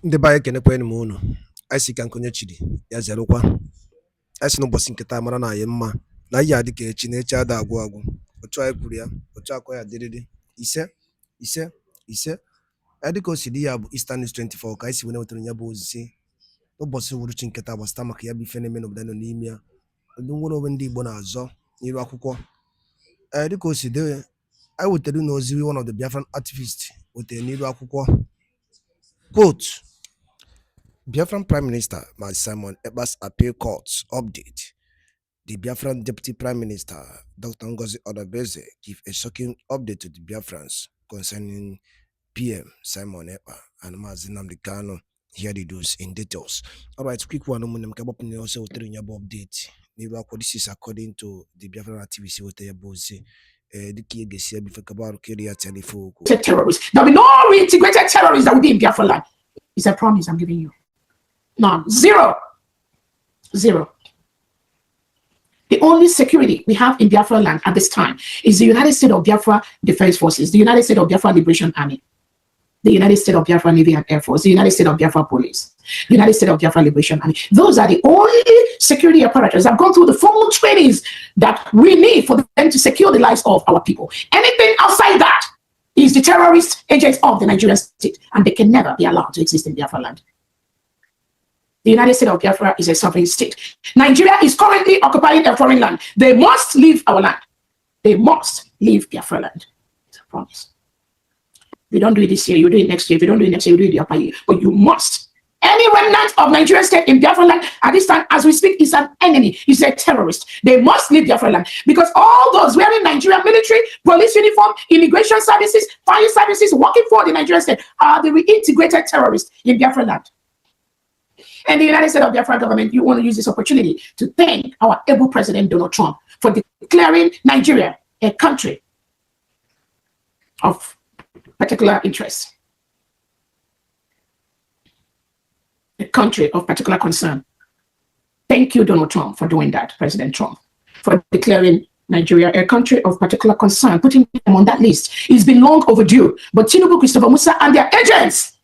Ndị be anyị kenekwanụ m unu. Anyị si ka nkonye chiri ya zerụkwa. Anyị si n'ụbọchị nketa mara na anyị mma na ihe adị ka echi na echi ada agwụ agwụ. Otu anyị kwuru ya, otu akọ ya dịrịrị. Ise anyị dịka o si dị ya bụ Eastern News 24 ka anyị si wee wetara ya bụ ozi n'ụbọchị uhuruchi nketa gbasata maka ya bụ ife na-eme n'obodo nọ n'ime ya, ndị nwere onwe ndị Igbo na-azọ n'iru akwụkwọ. Dịka o si dị, anyị wetara n'ozi one of the Biafran activists wetara n'iru akwụkwọ. Quote: Biafran Prime Minister Simon Ekpa's appeal court update. The Biafran Deputy Prime Minister Dr. Ngozi ORABUEZE give a shocking update to the Biafrans concerning PM Simon Ekpa and Mazi Nnamdi Kanu. Here they do in details. All right, quick one. Also update. This is according to the Biafran activist with the Bozi. Terrorists. There'll be no reintegrated terrorists that will be in Biafra land. It's a promise I'm giving you. None. Zero. The only security we have in Biafra land at this time is the United States of Biafra Defense Forces, the United States of Biafra Liberation Army, the United States of Biafra Navy and Air Force, the United States of Biafra Police, the United States of Biafra Liberation Army. Those are the only security apparatus that have gone through the formal trainings that we need for them to secure the lives of our people. Anything outside that is the terrorist agents of the Nigerian state, and they can never be allowed to exist in Biafra land. The United States of Biafra is a sovereign state. Nigeria is currently occupying a foreign land. They must leave our land. They must leave Biafra land. It's a promise. If you don't do it this year, you do it next year. If you don't do it next year, you do it the upper year. But you must. Any remnant of Nigerian state in Biafra land at this time, as we speak, is an enemy. Is a terrorist. They must leave Biafra land because all those wearing Nigerian military, police uniform, immigration services, fire services, working for the Nigerian state are the reintegrated terrorists in Biafra land. And the United States of Biafra government, you want to use this opportunity to thank our able President Donald Trump for declaring Nigeria a country of particular interest, a country of particular concern. Thank you, Donald Trump, for doing that, President Trump, for declaring Nigeria a country of particular concern, putting them on that list. It's been long overdue, but Tinubu, Christopher Musa, and their agents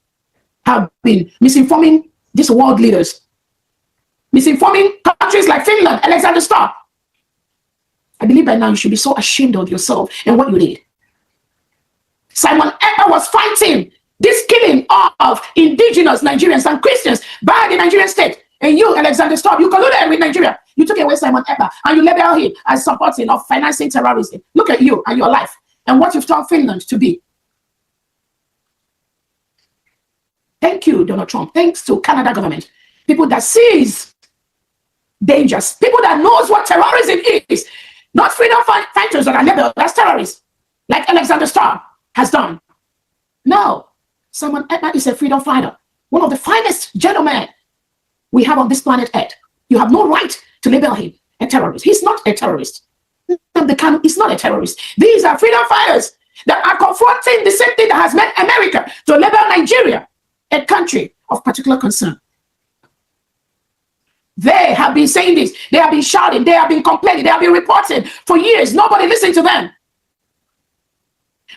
have been misinforming these world leaders, misinforming countries like Finland, Alexander Starr. I believe by now you should be so ashamed of yourself and what you did. Simon Ekpa was fighting this killing of indigenous Nigerians and Christians by the Nigerian state. And you, Alexander Starr, you colluded with Nigeria. You took away Simon Ekpa and you label him as supporting or financing terrorism. Look at you and your life and what you've taught Finland to be. Thank you, Donald Trump. Thanks to Canada government. People that sees dangers. People that knows what terrorism is. Not freedom fighters that are labeled as terrorists, like Alexander Starr has done. No. Simon Ekpa is a freedom fighter. One of the finest gentlemen we have on this planet Earth. You have no right to label him a terrorist. He's not a terrorist. The Kanu is not a terrorist. These are freedom fighters that are confronting the same thing that has made America to label Nigeria a country of particular concern. They have been saying this. They have been shouting. They have been complaining. They have been reporting for years. Nobody listened to them.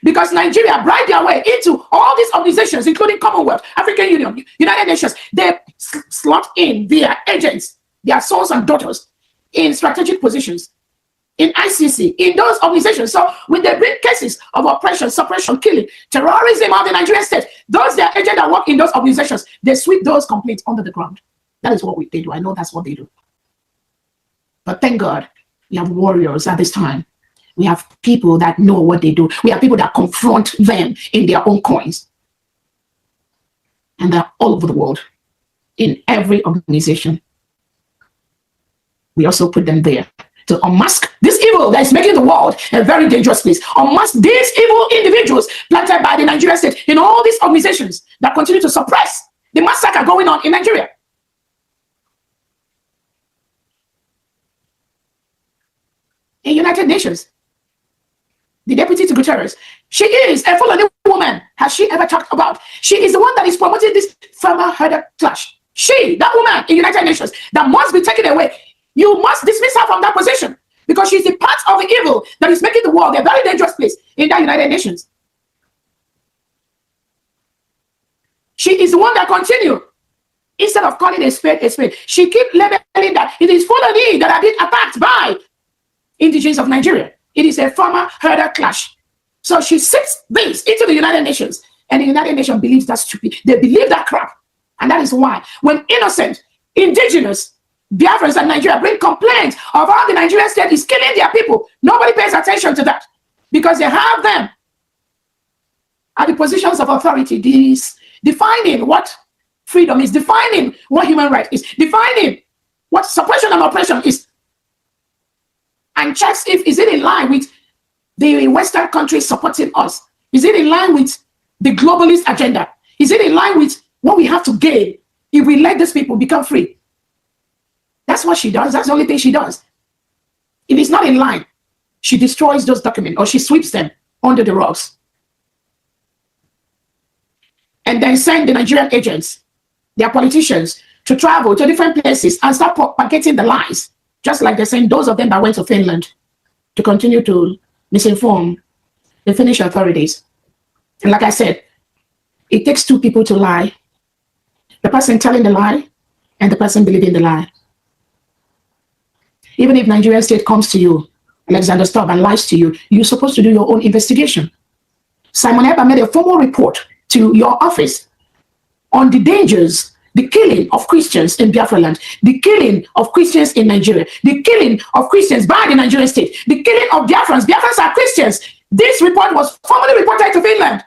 Because Nigeria bribed their way into all these organizations, including Commonwealth, African Union, United Nations. They slot in their agents, their sons and daughters, in strategic positions, in ICC, in those organizations. So when they bring cases of oppression, suppression, killing, terrorism of the Nigerian state, those their agents that work in those organizations, they sweep those complaints under the ground. That is what they do. I know that's what they do. But thank God, we have warriors at this time. We have people that know what they do. We have people that confront them in their own coins. And they're all over the world, in every organization. We also put them there to unmask this evil that is making the world a very dangerous place. Unmask these evil individuals planted by the Nigerian state in all these organizations that continue to suppress the massacre going on in Nigeria. In United Nations, the Deputy to Guterres, she is a Fulani woman. Has she ever talked about? She is the one that is promoting this farmer-herder clash. She, that woman in United Nations, that must be taken away. You must dismiss her from that position because she's the part of the evil that is making the world a very dangerous place in that United Nations. She is the one that continue. Instead of calling a spade, she keep labeling that it is Fulani that are being attacked by indigenous of Nigeria. It is a former herder clash. So she sits this into the United Nations, and the United Nations believes that's stupid. They believe that crap. And that is why when innocent, indigenous Biafrans and Nigeria bring complaints of how the Nigerian state is killing their people, nobody pays attention to that because they have them at the positions of authority. This defining what freedom is, defining what human right is, defining what suppression and oppression is, and checks if is it in line with the Western countries supporting us, is it in line with the globalist agenda, is it in line with what we have to gain if we let these people become free. That's what she does. That's the only thing she does. If it's not in line, she destroys those documents or she sweeps them under the rugs and then send the Nigerian agents, their politicians, to travel to different places and start propagating the lies, just like they're saying those of them that went to Finland to continue to misinform the Finnish authorities. And like I said, it takes two people to lie. The person telling the lie and the person believing the lie. Even if Nigerian state comes to you, Alexander Stubb, and lies to you, you're supposed to do your own investigation. Simon Ekpa made a formal report to your office on the dangers, the killing of Christians in Biafra land, the killing of Christians in Nigeria, the killing of Christians by the Nigerian state, the killing of Biafrans. Biafrans are Christians. This report was formally reported to Finland.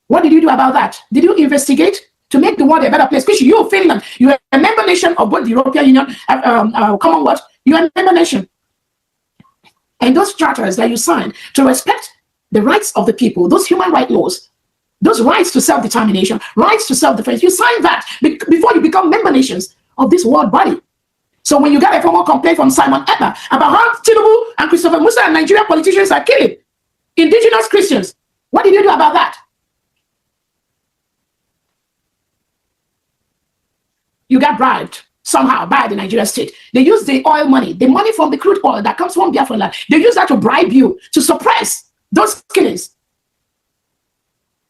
What did you do about that? Did you investigate to make the world a better place? Which you, Finland, you are a member nation of both the European Union, Commonwealth, you are a member nation. And those charters that you signed to respect the rights of the people, those human rights laws, those rights to self-determination, rights to self-defense, you signed that before you become member nations of this world body. So when you get a formal complaint from Simon Ekpa about how Tinubu and Christopher Musa and Nigerian politicians are killing indigenous Christians, what did you do about that? You got bribed somehow by the Nigerian state. They use the oil money, the money from the crude oil that comes from Biafra land. They use that to bribe you to suppress those killings.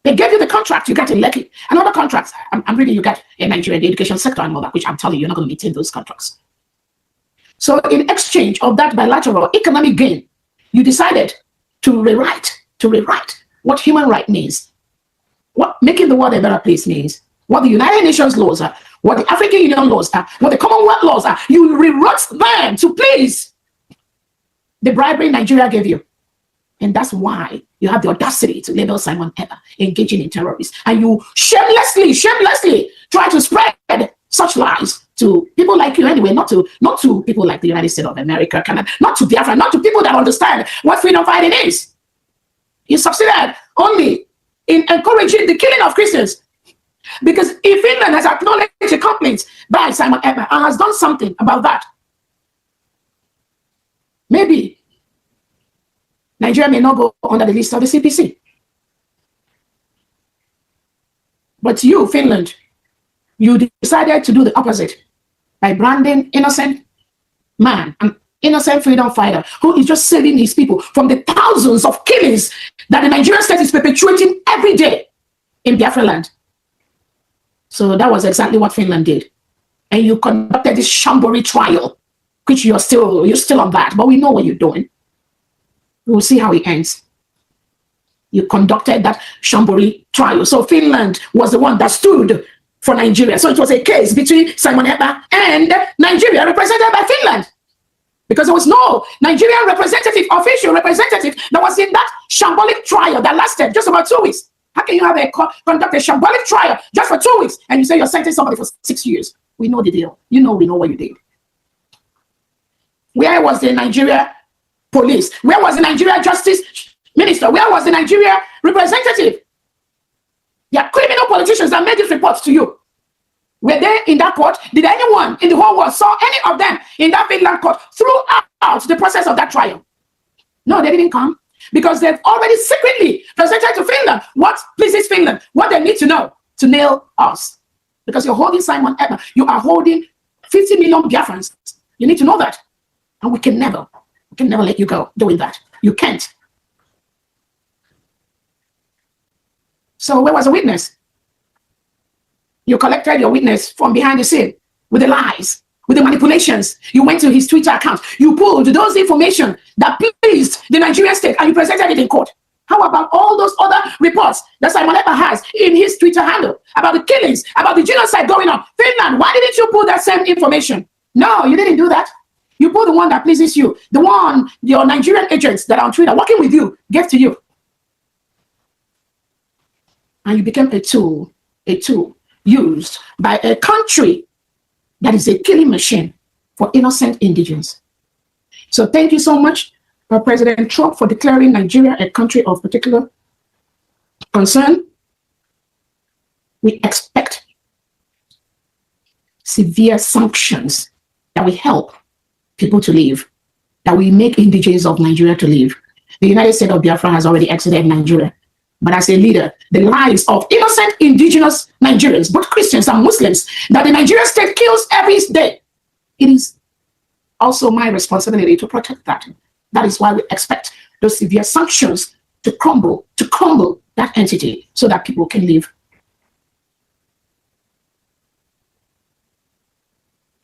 They gave you the contract you got in Lekki. Another contract, I'm reading, you got in Nigeria, the education sector and all that, which I'm telling you, you're not going to maintain those contracts. So in exchange of that bilateral economic gain, you decided to rewrite what human right means, what making the world a better place means, what the United Nations laws are, what the African Union laws are, what the Commonwealth laws are. You rewrote them to please the bribery Nigeria gave you. And that's why you have the audacity to label Simon Ekpa engaging in terrorism. And you shamelessly try to spread such lies to people like you anyway, not to people like the United States of America, Canada, not to Biafra, not to people that understand what freedom fighting is. You succeeded only in encouraging the killing of Christians. Because if Finland has acknowledged the complaints by Simon Ekpa and has done something about that, maybe Nigeria may not go under the list of the CPC. But you, Finland, you decided to do the opposite by branding innocent man, an innocent freedom fighter who is just saving his people from the thousands of killings that the Nigerian state is perpetuating every day in Biafra land. So that was exactly what Finland did. And you conducted this Shambolic trial, which you're still on that, but we know what you're doing. We'll see how it ends. You conducted that Shambolic trial. So Finland was the one that stood for Nigeria. So it was a case between Simon Ekpa and Nigeria, represented by Finland. Because there was no Nigerian representative, official representative, that was in that Shambolic trial that lasted just about 2 weeks. How can you have conduct a Shambolic trial just for 2 weeks and you say you're sentencing somebody for 6 years? We know the deal. We know what you did. Where was the Nigeria police? Where was the Nigeria justice minister? Where was the Nigeria representative? There are criminal politicians that made these reports to you. Were they in that court? Did anyone in the whole world saw any of them in that Finland court throughout the process of that trial? No, they didn't come. Because they've already secretly presented to Finland what pleases Finland, what they need to know to nail us. Because you're holding Simon Ekpa, you are holding 50 million Biafrans. You need to know that. And we can never let you go doing that. You can't. So where was the witness? You collected your witness from behind the scene with the lies, with the manipulations. You went to his Twitter account. You pulled those information that pleased the Nigerian state and you presented it in court. How about all those other reports that Simon Ekpa has in his Twitter handle about the killings, about the genocide going on? Finland, why didn't you pull that same information? No, you didn't do that. You pull the one that pleases you, the one your Nigerian agents that are on Twitter working with you gave to you. And you became a tool used by a country that is a killing machine for innocent indigents. So thank you so much, President Trump, for declaring Nigeria a country of particular concern. We expect severe sanctions that will help people to live, that will make indigenous of Nigeria to live. The United States of Biafra has already exited Nigeria. But as a leader, the lives of innocent indigenous Nigerians, both Christians and Muslims, that the Nigerian state kills every day, it is also my responsibility to protect that. That is why we expect those severe sanctions to crumble that entity so that people can live.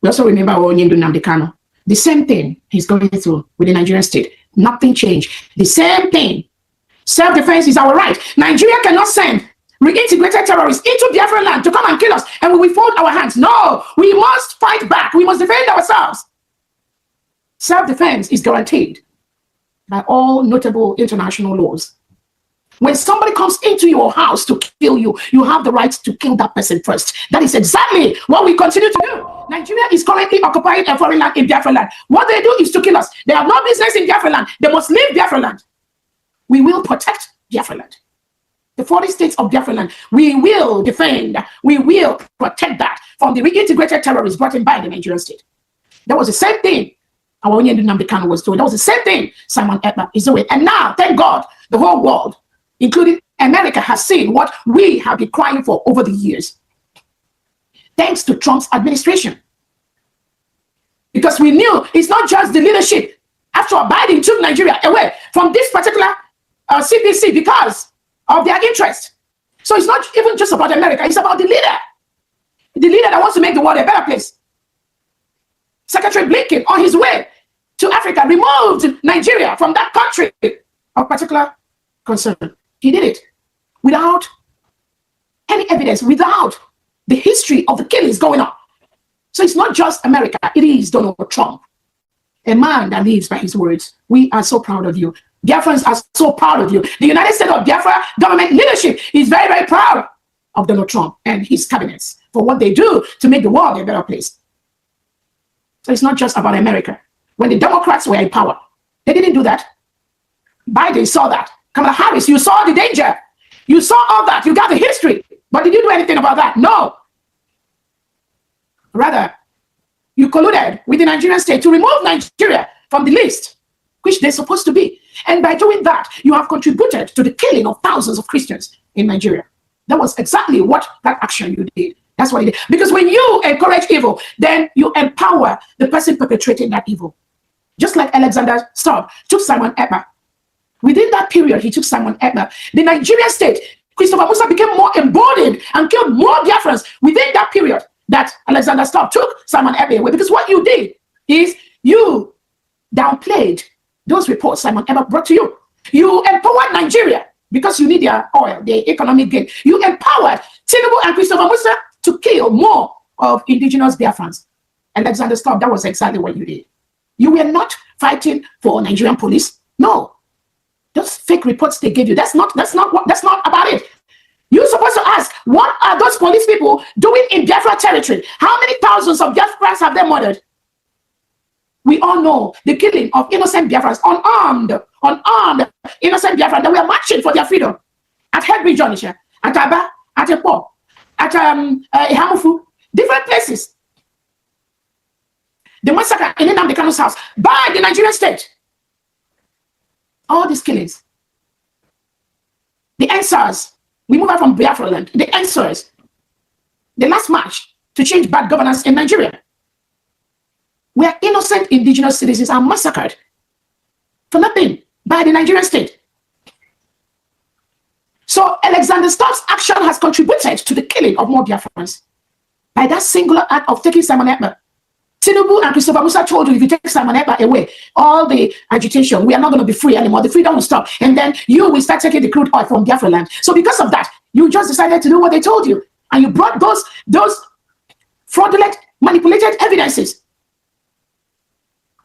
We also remember Onyindu Nnamdi Kanu. The same thing he's going through with the Nigerian state. Nothing changed. The same thing. Self-defense is our right. Nigeria cannot send reintegrated terrorists into Biafran land to come and kill us and we will fold our hands. No, we must fight back. We must defend ourselves. Self-defense is guaranteed by all notable international laws. When somebody comes into your house to kill you, you have the right to kill that person first. That is exactly what we continue to do. Nigeria is currently occupying a foreign land in Biafran land. What they do is to kill us. They have no business in Biafran land. They must leave Biafran land. We will protect Biafran land. The 40 states of Biafran land, we will defend, we will protect that from the reintegrated terrorists brought in by the Nigerian state. That was the same thing our Onyindu Nnamdi Kanu was doing. That was the same thing Simon Ekpa is doing. And now, thank God, the whole world, including America, has seen what we have been crying for over the years. Thanks to Trump's administration. Because we knew it's not just the leadership. After Biden took Nigeria away from this particular CPC because of their interest. So it's not even just about America, it's about the leader that wants to make the world a better place. Secretary Blinken, on his way to Africa, removed Nigeria from that country of particular concern. He did it without any evidence, without the history of the killings going on. So it's not just America, it is Donald Trump, a man that lives by his words. We are so proud of you. Biafrans are so proud of you. The United States of Biafra government leadership is very, very proud of Donald Trump and his cabinets for what they do to make the world a better place. So it's not just about America. When the Democrats were in power, they didn't do that. Biden saw that. Kamala Harris, you saw the danger. You saw all that. You got the history. But did you do anything about that? No. Rather, you colluded with the Nigerian state to remove Nigeria from the list, which they're supposed to be. And by doing that, you have contributed to the killing of thousands of Christians in Nigeria. That was exactly what that action you did. That's what it did. Because when you encourage evil, then you empower the person perpetrating that evil. Just like Alexander Stubb took Simon Ekpa. Within that period, he took Simon Ekpa. The Nigerian state, Christopher Musa, became more emboldened and killed more Biafrans within that period that Alexander Stubb took Simon Ekpa away. Because what you did is you downplayed those reports Simon Ekpa brought to you. You empowered Nigeria because you need their oil, their economic gain. You empowered Tinubu and Christopher Musa to kill more of indigenous Biafrans. Alexander Stubb, that was exactly what you did. You were not fighting for Nigerian police. No. Those fake reports they gave you, that's not about it. You're supposed to ask, what are those police people doing in Biafra territory? How many thousands of Biafrans have they murdered? We all know the killing of innocent Biafrans, unarmed innocent Biafrans that were marching for their freedom at Henry Jonisha, at Aba, at Ekpa, at Ihamufu, different places. The massacre in Nnamdi Kanu's house by the Nigerian state. All these killings. The answers. We move out from Biafra land. The answers. The last march to change bad governance in Nigeria, where innocent indigenous citizens are massacred for nothing by the Nigerian state. So Alexander Stubbs' action has contributed to the killing of more Biafrans by that singular act of taking Simon Ekpa. Tinubu and Christopher Musa told you, if you take Simon Ekpa away, all the agitation, we are not going to be free anymore. The freedom will stop. And then you will start taking the crude oil from Biafra land. So because of that, you just decided to do what they told you. And you brought those fraudulent, manipulated evidences.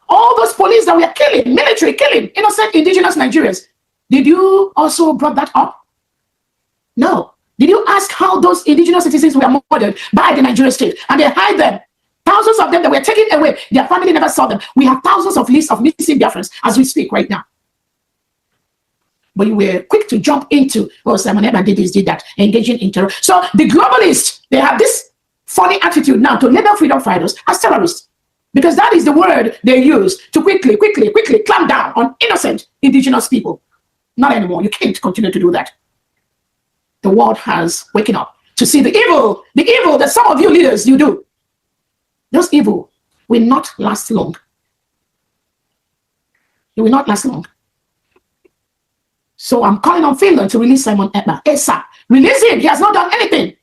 All those police that were killing, military killing, innocent indigenous Nigerians. Did you also brought that up? No. Did you ask how those indigenous citizens were murdered by the Nigerian state? And they hide them. Thousands of them that were taken away. Their family never saw them. We have thousands of lists of missing Biafrans as we speak right now. But you were quick to jump into, oh, Simon Ekpa did this, did that, engaging in terror. So the globalists, they have this funny attitude now to label freedom fighters as terrorists. Because that is the word they use to quickly clamp down on innocent indigenous people. Not anymore. You can't continue to do that. The world has waken up to see the evil that some of you leaders, you do. Those evil will not last long. It will not last long. So I'm calling on Finland to release Simon Ekpa. ASAP. Release him. He has not done anything.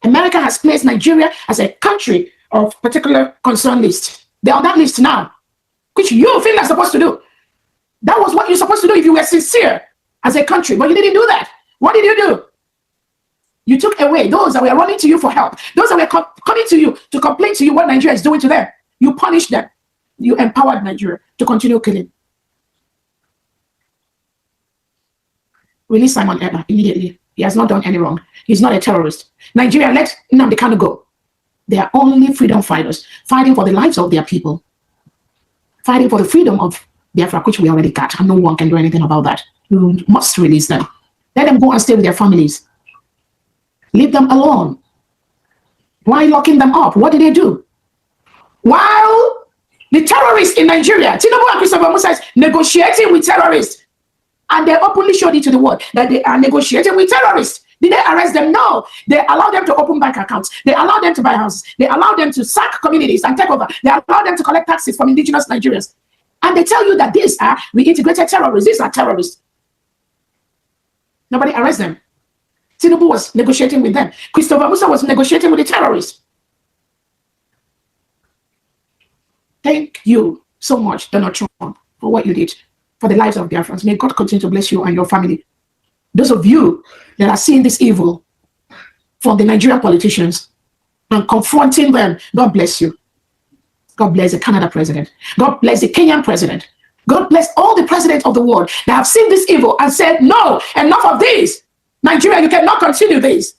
America has placed Nigeria as a country of particular concern list. They're on that list now, which you, Finland, are supposed to do. That was what you're supposed to do if you were sincere as a country, but you didn't do that. What did you do? You took away those that were running to you for help, those that were coming to you to complain to you what Nigeria is doing to them. You punished them. You empowered Nigeria to continue killing. Release Simon Ekpa immediately. He has not done any wrong. He's not a terrorist. Nigeria, let Nnamdi Kanu go. They are only freedom fighters fighting for the lives of their people, fighting for the freedom of Biafra, which we already got, and no one can do anything about that. You must release them. Let them go and stay with their families. Leave them alone. Why locking them up? What did they do? While the terrorists in Nigeria, Tinubu and Christopher Musa is negotiating with terrorists, and they openly showed it to the world that they are negotiating with terrorists. Did they arrest them? No. They allowed them to open bank accounts. They allowed them to buy houses. They allowed them to sack communities and take over. They allowed them to collect taxes from indigenous Nigerians. And they tell you that these are reintegrated terrorists. These are terrorists. Nobody arrests them. Tinubu was negotiating with them. Christopher Musa was negotiating with the terrorists. Thank you so much, Donald Trump, for what you did for the lives of Biafrans. May God continue to bless you and your family. Those of you that are seeing this evil from the Nigerian politicians and confronting them, God bless you. God bless the Canada president. God bless the Kenyan president. God bless all the presidents of the world that have seen this evil and said, no, enough of this. Nigeria, you cannot continue this.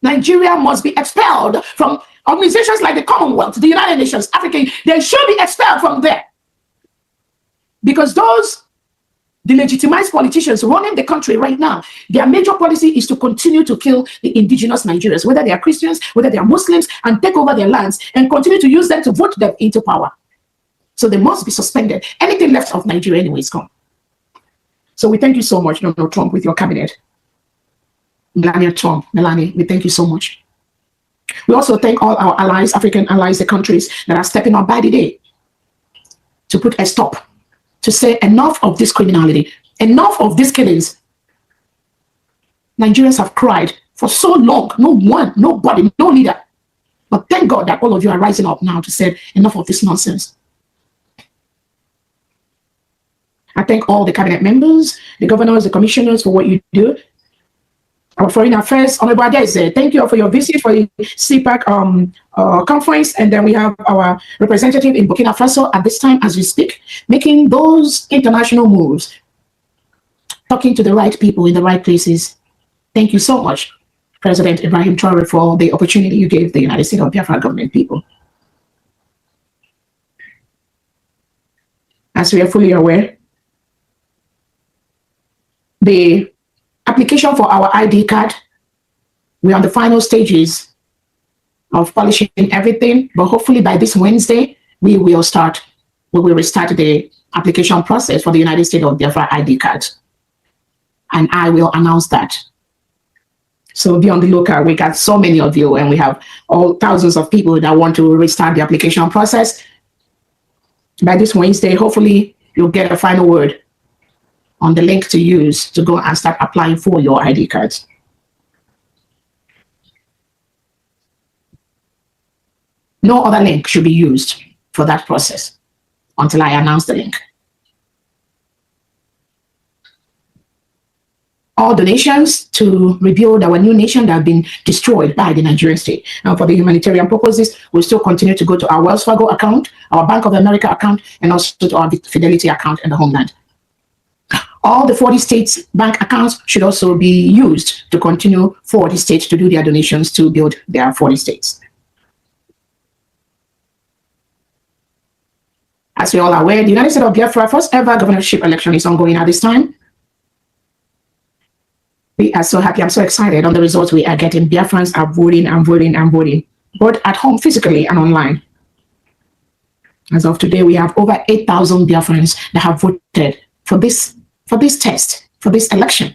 Nigeria must be expelled from organizations like the Commonwealth, the United Nations, Africa. They should be expelled from there. Because those delegitimized politicians running the country right now, their major policy is to continue to kill the indigenous Nigerians, whether they are Christians, whether they are Muslims, and take over their lands and continue to use them to vote them into power. So they must be suspended. Anything left of Nigeria anyway is gone. So we thank you so much, Donald Trump, with your cabinet. Melania, we thank you so much. We also thank all our allies, African allies, the countries that are stepping up by the day to put a stop, to say enough of this criminality, enough of these killings. Nigerians have cried for so long, no one, nobody, no leader. But thank God that all of you are rising up now to say enough of this nonsense. I thank all the cabinet members, the governors, the commissioners for what you do. Our Foreign Affairs, Honorable Adeze, thank you for your visit for the CPAC conference. And then we have our representative in Burkina Faso at this time as we speak, making those international moves, talking to the right people in the right places. Thank you so much, President Ibrahim Traore, for the opportunity you gave the United States of Biafra government people. As we are fully aware, the application for our ID card, we're on the final stages of polishing everything, but hopefully by this Wednesday, we will restart the application process for the United States of Biafra ID card. And I will announce that. So be on the lookout. We got so many of you, and we have all thousands of people that want to restart the application process. By this Wednesday, hopefully you'll get a final word on the link to use to go and start applying for your ID cards. No other link should be used for that process until I announce the link. All donations to rebuild our new nation that have been destroyed by the Nigerian state. And for the humanitarian purposes, we'll still continue to go to our Wells Fargo account, our Bank of America account, and also to our Fidelity account in the homeland. All the 40 states' bank accounts should also be used to continue for the states to do their donations to build their 40 states. As we all are aware, the United States of Biafra first ever governorship election is ongoing at this time. We are so happy. I'm so excited on the results we are getting. Biafrans are voting and voting and voting, both at home physically and online. As of today, we have over 8,000 Biafrans that have voted for this test, for this election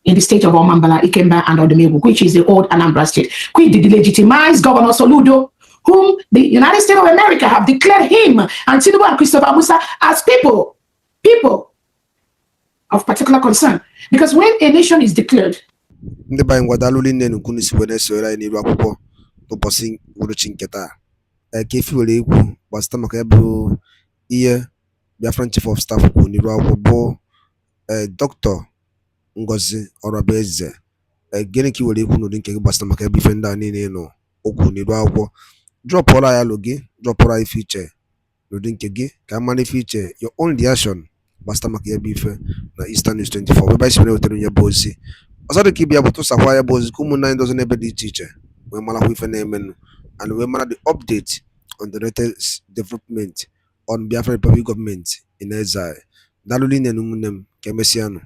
in the state of Omambala, Ikemba, and Odumegwu, which is the old Anambra state, which the delegitimized Governor Soludo, whom the United States of America have declared him and Tinubu and Christopher Musa as people of particular concern. Because when a nation is declared, ndị banyị ngwadalụ nne nukwu si wee na-esore anyị n'iru akwụkwọ n'ụbọchị uhuruchi nke taa ka efi were ekwu gbasịta maka ya bụ ihe Biafran Chief of Staff kwuru n'iru akwụkwọ bụ Dr. Ngozi Orabueze. Gịnị ka i were ekwu n'ụdị nke gị gbasịta maka ya bụ ife ndị a niile nọ okwu n'iru akwụkwọ? Drọpụrụ ya alụ gị, drọpụrụ ya ife iche n'ụdị nke gị ka a mara ife iche your own reaction gbasịta maka ya bụ ife na Eastern News 24 ebe anyị si wetara ya bụ ozi. Ọzọ dị ka ịbịa bụ tụsakwa ya bụ ozi ka ụmụnne anyị dozi n'ebe dị iche iche wee marakwa ife na-emenụ and wee mara the update on the latest development on Biafra Republic government in exile. Daalụ rinne na ụmụnne m ka emesịanụ.